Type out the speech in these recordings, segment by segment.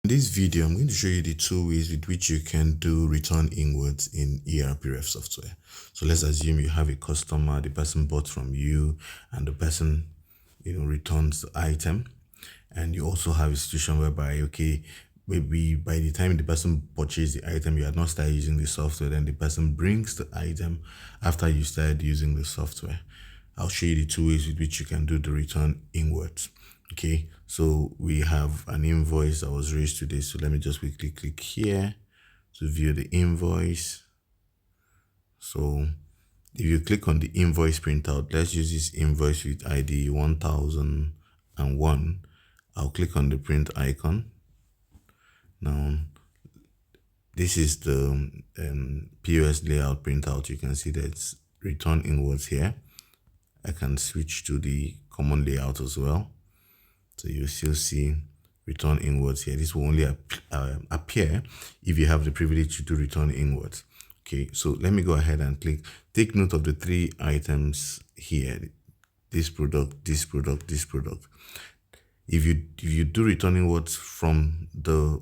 In this video, I'm going to show you the two ways with which you can do return inwards in ERPRev software. So let's assume you have a customer, the person bought from you, and the person, returns the item. And you also have a situation whereby, okay, maybe by the time the person purchased the item, you had not started using the software, then the person brings the item after you started using the software. I'll show you the two ways with which you can do the return inwards. Okay, so we have an invoice that was raised today. So let me just quickly click here to view the invoice. So if you click on the invoice printout, let's use this invoice with ID 1001. I'll click on the print icon. Now, this is the POS layout printout. You can see that it's return inwards here. I can switch to the common layout as well. So you still see return inwards here. This will only appear if you have the privilege to do return inwards. Okay, so let me go ahead and click. Take note of the three items here: this product, this product, this product. If you do return inwards from the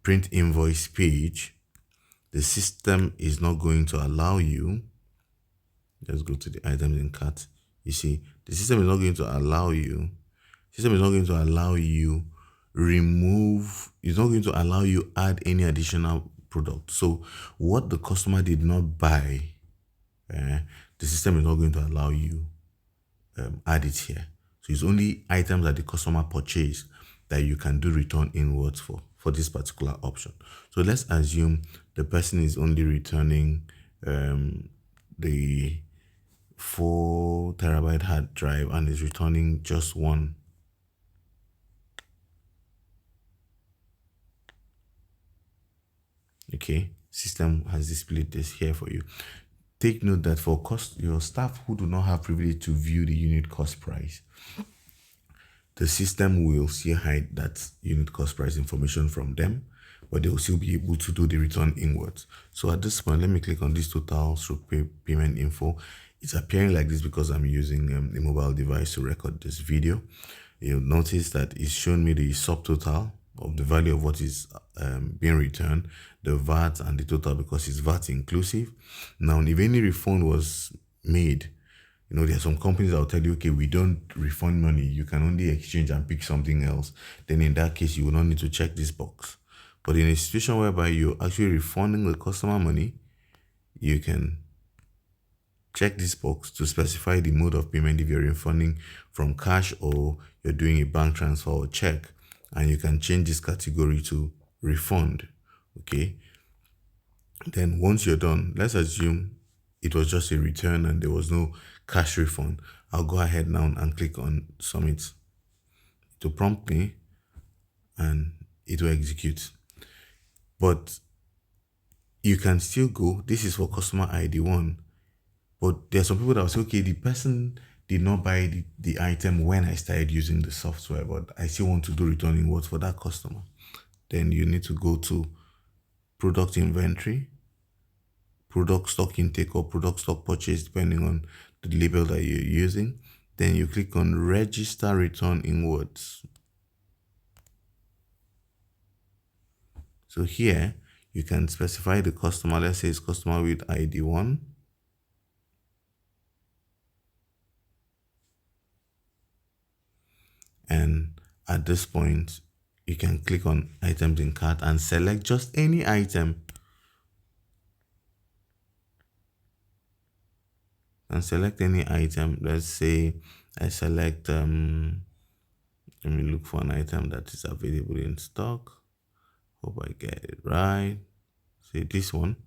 print invoice page, the system is not going to allow you. Let's go to the items in cart. You see, the system is not going to allow you. System is not going to allow you remove. It's not going to allow you add any additional product. So what the customer did not buy, the system is not going to allow you add it here. So it's only items that the customer purchased that you can do return inwards for this particular option. So let's assume the person is only returning the 4 terabyte hard drive and is returning just one. Okay, system has displayed this here for you. Take note that for your staff who do not have privilege to view the unit cost price, the system will still hide that unit cost price information from them, but they will still be able to do the return inwards. So at this point, let me click on this total payment info. It's appearing like this because I'm using a mobile device to record this video. You'll notice that it's shown me the subtotal of the value of what is being returned, the VAT and the total, because it's VAT inclusive. Now, if any refund was made, there are some companies that will tell you, okay, we don't refund money. You can only exchange and pick something else. Then in that case, you will not need to check this box. But in a situation whereby you're actually refunding the customer money, you can check this box to specify the mode of payment if you're refunding from cash or you're doing a bank transfer or check. And you can change this category to refund. Okay. Then once you're done, let's assume it was just a return and there was no cash refund. I'll go ahead now and click on submit. It will prompt me and it will execute. But you can still go. This is for customer ID 1. But there are some people that will say, okay, the person did not buy the item when I started using the software, but I still want to do return inwards for that customer. Then you need to go to product inventory, product stock intake, or product stock purchase, depending on the label that you're using. Then you click on register return inwards. So here you can specify the customer. Let's say it's customer with ID 1. And at this point, you can click on items in cart and select just any item. And select any item. Let's say I select, let me look for an item that is available in stock. Hope I get it right. Say this one.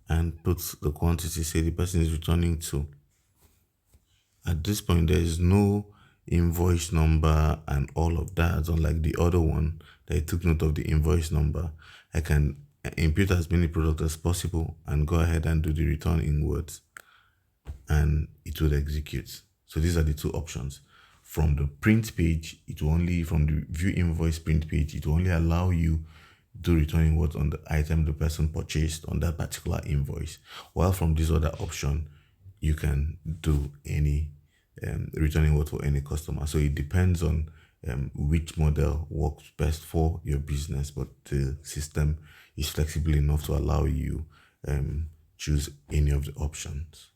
And put the quantity, say the person is returning 2. At this point, there is no invoice number and all of that, unlike the other one that I took note of the invoice number. I can impute as many products as possible and go ahead and do the return inwards and it will execute. So these are the two options. From the print page, from the view invoice print page, it will only allow you to return inwards on the item the person purchased on that particular invoice. While from this other option, you can do any returning word for any customer. So it depends on which model works best for your business, but the system is flexible enough to allow you choose any of the options.